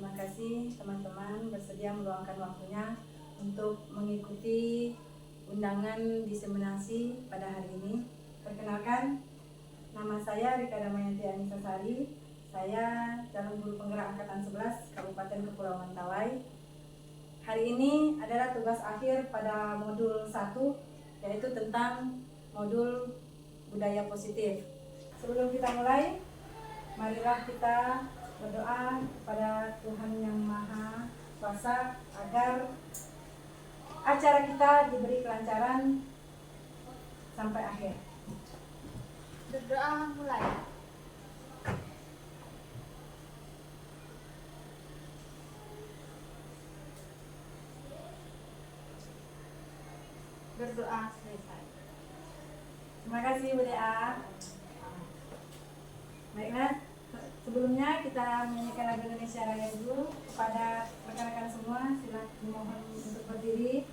Terima kasih teman-teman bersedia meluangkan waktunya untuk mengikuti undangan diseminasi pada hari ini. Perkenalkan, nama saya Rika Damayanti Anisasari. Saya calon guru penggerak angkatan 11 Kabupaten Kepulauan Mentawai. Hari ini adalah tugas akhir pada modul 1, yaitu tentang modul budaya positif. Sebelum kita mulai, marilah kita berdoa kepada Tuhan Yang Maha Kuasa agar acara kita diberi kelancaran sampai akhir. Berdoa mulai. Berdoa selesai. Terima kasih Bu Dea. Baiklah, sebelumnya kita menyanyikan lagu Indonesia Raya dulu. Kepada rekan-rekan semua, silakan dimohon untuk berdiri.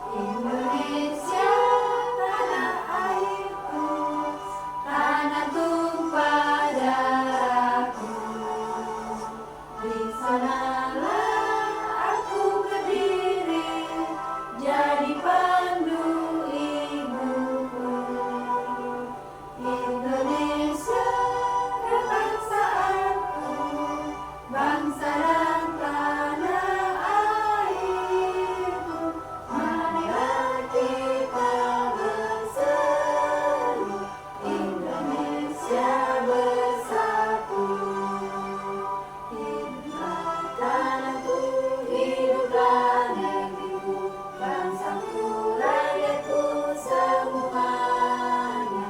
Indonesia, tanah airku, tanah tumpah darahku. Di sanalah aku berdiri, jadi pandu ibuku. Indonesia, kebangsaanku, bangsa dan tanah airku. Marilah kita berseru, Indonesia bersatu. Hiduplah tanahku, hiduplah negeriku, bangsaku, rakyatku semuanya.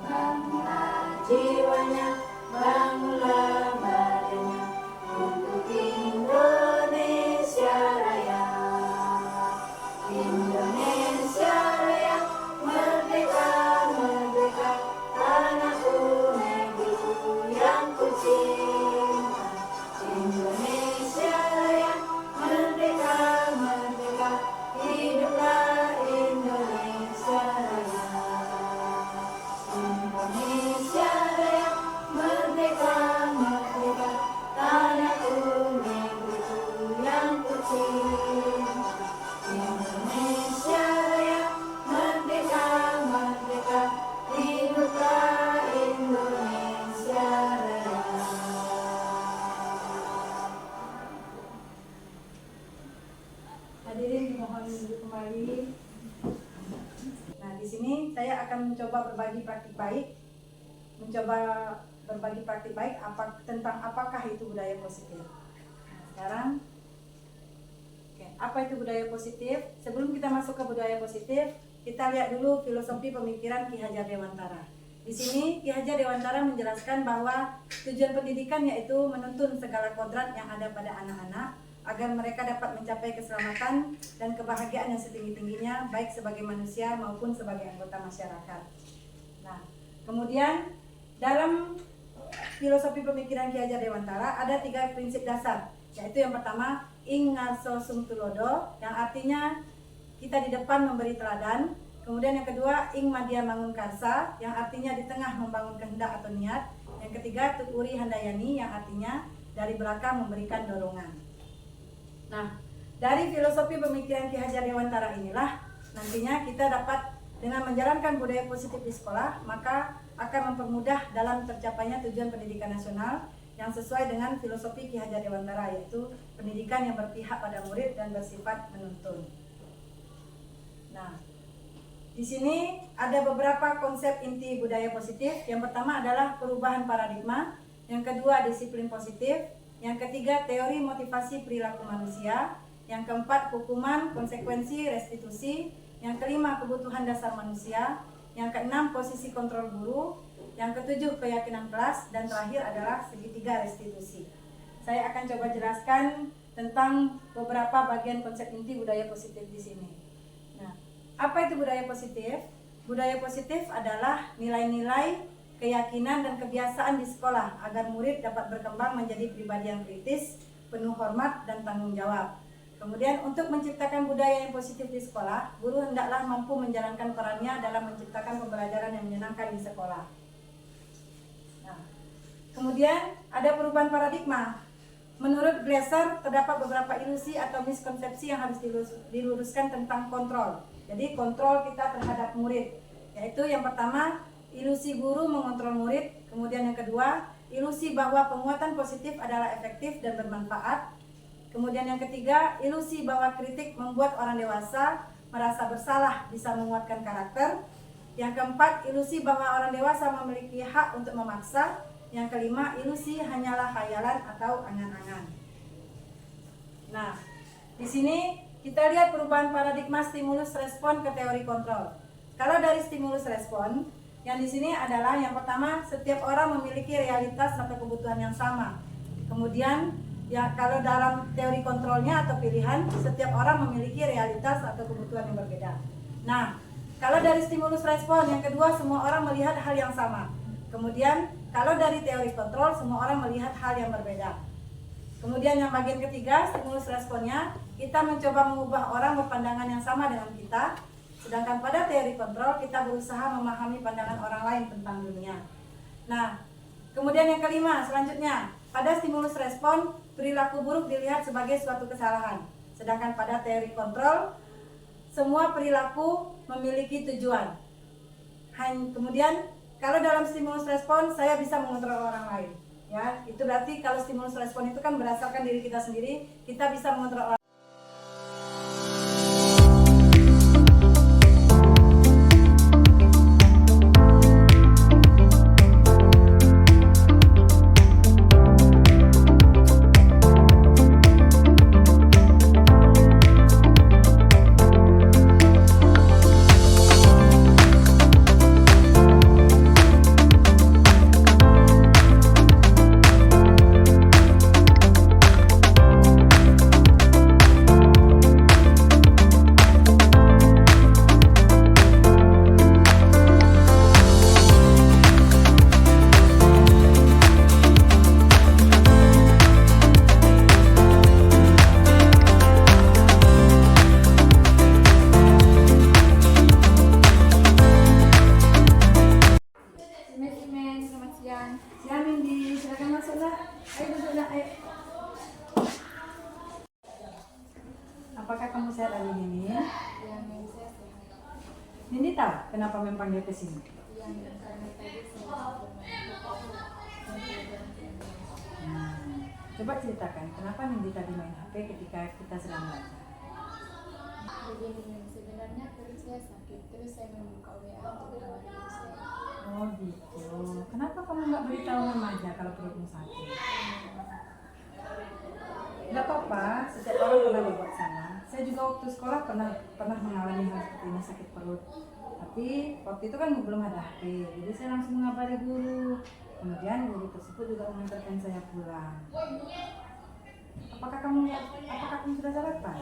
Bangunlah jiwanya, bangunlah badannya untuk Indonesia Raya. Indonesia Raya, merdeka, merdeka, tanahku, negeriku yang ku cinta. Indonesia Raya, merdeka, merdeka, hiduplah Indonesia Raya. Indonesia Raya, merdeka, merdeka, tanahku, negeriku yang ku cinta. Indonesia Raya, merdeka, merdeka, hiduplah Indonesia Raya. Hadirin dimohon duduk kembali. Nah, di sini saya akan mencoba berbagi praktik baik, tentang apakah itu budaya positif. Nah, sekarang, apa itu budaya positif? Sebelum kita masuk ke budaya positif, kita lihat dulu filosofi pemikiran Ki Hajar Dewantara. Di sini Ki Hajar Dewantara menjelaskan bahwa tujuan pendidikan yaitu menuntun segala kodrat yang ada pada anak-anak agar mereka dapat mencapai keselamatan dan kebahagiaan yang setinggi-tingginya baik sebagai manusia maupun sebagai anggota masyarakat. Nah, kemudian dalam filosofi pemikiran Ki Hajar Dewantara ada 3 prinsip dasar, yaitu yang pertama ing ngarso sung tulodo, yang artinya kita di depan memberi teladan. Kemudian yang kedua ing madya mangun karsa, yang artinya di tengah membangun kehendak atau niat. Yang ketiga tuturi handayani, yang artinya dari belakang memberikan dorongan. Nah, dari filosofi pemikiran Ki Hajar Dewantara inilah nantinya kita dapat dengan menjalankan budaya positif di sekolah, maka akan mempermudah dalam tercapainya tujuan pendidikan nasional yang sesuai dengan filosofi Ki Hajar Dewantara, yaitu pendidikan yang berpihak pada murid dan bersifat menuntun. Nah, di sini ada beberapa konsep inti budaya positif. Yang pertama adalah perubahan paradigma, yang kedua disiplin positif, yang ketiga teori motivasi perilaku manusia, yang keempat hukuman, konsekuensi, restitusi, yang kelima kebutuhan dasar manusia, yang keenam posisi kontrol guru, yang ketujuh keyakinan kelas, dan terakhir adalah segitiga restitusi. Saya akan coba jelaskan tentang beberapa bagian konsep inti budaya positif di sini. Nah, apa itu budaya positif? Budaya positif adalah nilai-nilai, keyakinan dan kebiasaan di sekolah agar murid dapat berkembang menjadi pribadi yang kritis, penuh hormat dan tanggung jawab. Kemudian untuk menciptakan budaya yang positif di sekolah, guru hendaklah mampu menjalankan perannya dalam menciptakan pembelajaran yang menyenangkan di sekolah. Nah, kemudian ada perubahan paradigma. Menurut Glasser, terdapat beberapa ilusi atau miskonsepsi yang harus diluruskan tentang kontrol. Jadi kontrol kita terhadap murid, yaitu yang pertama, ilusi guru mengontrol murid. Kemudian yang kedua, ilusi bahwa penguatan positif adalah efektif dan bermanfaat. Kemudian yang ketiga, ilusi bahwa kritik membuat orang dewasa merasa bersalah bisa menguatkan karakter. Yang keempat, ilusi bahwa orang dewasa memiliki hak untuk memaksa. Yang kelima, ilusi hanyalah khayalan atau angan-angan. Nah, di sini kita lihat perubahan paradigma stimulus respon ke teori kontrol. Kalau dari stimulus respon, yang di sini adalah yang pertama, setiap orang memiliki realitas atau kebutuhan yang sama. Kemudian ya, kalau dalam teori kontrolnya atau pilihan, setiap orang memiliki realitas atau kebutuhan yang berbeda. Nah, kalau dari stimulus respon, yang kedua, semua orang melihat hal yang sama. Kemudian, kalau dari teori kontrol, semua orang melihat hal yang berbeda. Kemudian yang bagian ketiga, stimulus responnya, kita mencoba mengubah orang berpandangan yang sama dengan kita. Sedangkan pada teori kontrol, kita berusaha memahami pandangan orang lain tentang dunia. Nah, kemudian yang kelima, selanjutnya, pada stimulus respon, perilaku buruk dilihat sebagai suatu kesalahan. Sedangkan pada teori kontrol, semua perilaku memiliki tujuan. Kemudian, kalau dalam stimulus respon, saya bisa mengontrol orang lain. Ya, itu berarti kalau stimulus respon itu kan berdasarkan diri kita sendiri, kita bisa mengontrol orang. Ya, Mindy, silakan masuk nak. Ayo duduk nak, ayo. Apakah kamu sehat hari ini? Ya, Mem, saya sehat. Mindy tahu kenapa Mem panggil ke sini? Ya, Mem, karena tadi saya Coba ceritakan, kenapa Mindy tadi main HP ketika kita sedang belajar? begini, Mem, sebenarnya perut saya sakit, terus saya membuka WA untuk mengabari ibu saya. Oh gitu. Kenapa kamu nggak beritahu Mem aja kalau perutmu sakit? Nggak apa-apa, setiap orang pernah berbuat salah. Saya juga waktu sekolah pernah mengalami hal seperti ini, sakit perut. Tapi waktu itu kan belum ada HP, jadi saya langsung mengabari guru. Kemudian guru tersebut juga mengantarkan saya pulang. Apakah kamu sudah sarapan?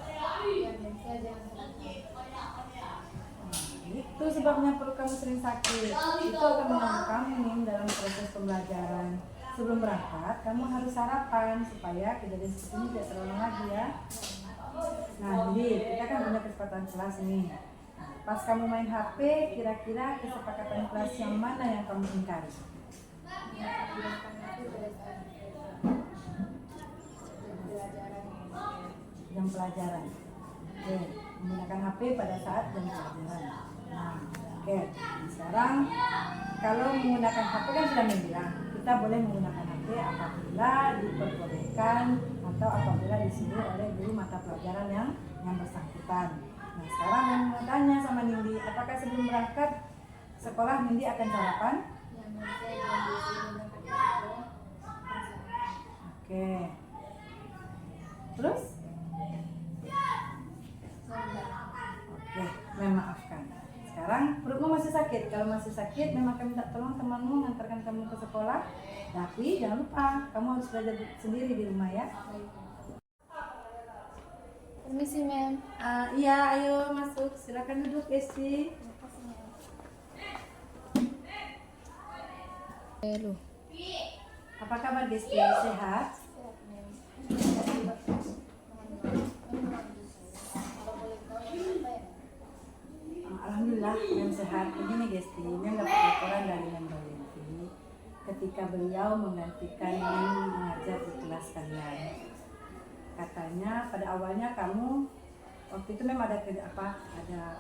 Ya, Mem, saya jangan sarapan. Itu sebabnya perut kamu sering sakit. Itu akan mengganggu kamu nih dalam proses pembelajaran. Sebelum berangkat, kamu harus sarapan supaya kejadian seperti ini tidak terulang lagi ya. Nah, jadi kita kan punya kesepakatan kelas nih. Pas kamu main HP, kira-kira kesepakatan kelas yang mana yang kamu ingkari? Gunakan itu pada saat pelajaran. Jam pelajaran. Oke, menggunakan HP pada saat jam pelajaran. Nah, oke. Sekarang kalau menggunakan HP kan sudah bilang kita boleh menggunakan HP apabila diperbolehkan atau apabila disuruh oleh guru mata pelajaran yang bersangkutan. Nah, sekarang mau tanya sama Nindi, apakah sebelum berangkat sekolah Nindi akan sarapan? Ya, Mem, saya belum disuruh menggunakan itu. Oke. Terus? Saya enggak. Oke, memaafkan. Sekarang perutmu masih sakit. Kalau masih sakit, memang kami minta tolong temanmu mengantarkan kamu ke sekolah. Tapi jangan lupa, kamu harus belajar sendiri di rumah ya. Permisi, Mem. Iya, ayo masuk. Silakan duduk, Esti. Makasih, Mem. Halo. Apa kabar, Esti? Sehat? Sehat, Mem. Alhamdulillah, Mem sehat. Begini Gesti, Mem dapat laporan dari Mem Royanti ketika beliau menggantikan Mem mengajar di kelas kalian. Katanya pada awalnya kamu waktu itu Mem ada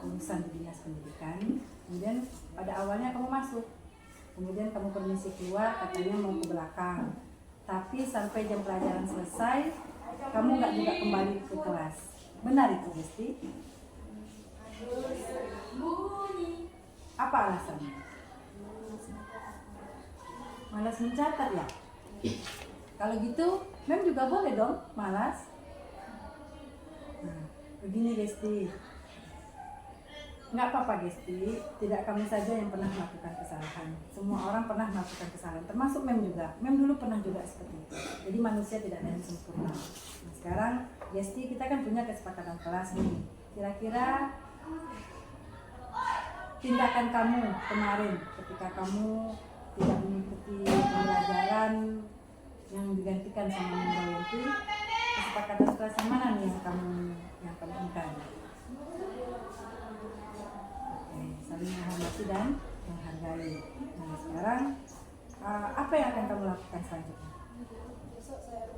urusan di dinas pendidikan. Kemudian pada awalnya kamu masuk, kemudian kamu permisi keluar, katanya mau ke belakang. Tapi sampai jam pelajaran selesai, kamu nggak juga kembali ke kelas. Benar itu Gesti? Apa alasannya? Malas mencatat ya? Kalau gitu, Mem juga boleh dong malas. Nah, begini Gesti, nggak apa-apa Gesti, tidak kamu saja yang pernah melakukan kesalahan. Semua orang pernah melakukan kesalahan, termasuk Mem juga. Mem dulu pernah juga seperti itu. Jadi manusia tidak ada yang sempurna. Nah, sekarang Gesti, kita kan punya kesepakatan kelas nih. Kira-kira tindakan kamu kemarin ketika kamu tidak mengikuti pembelajaran yang digantikan sama Mem Royanti, kesepakatan kelas yang mana nih yang kamu ingkar? Oke, saling menghormati dan menghargai. Nah sekarang apa yang akan kamu lakukan selanjutnya? Besok saya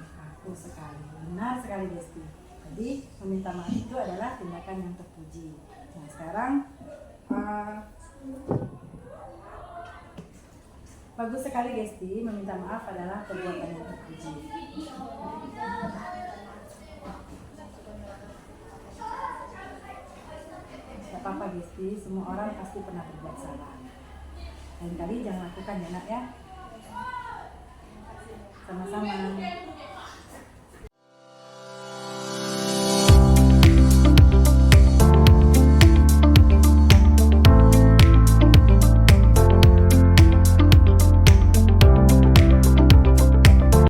Aku sekali, benar sekali Gesti. Jadi meminta maaf itu adalah tindakan yang terpuji. Nah sekarang bagus sekali Gesti, meminta maaf adalah perbuatan yang terpuji. Gak apa-apa Gesti, semua orang pasti pernah berbuat salah. Lain kali jangan lakukan ya nak ya. Sama-sama.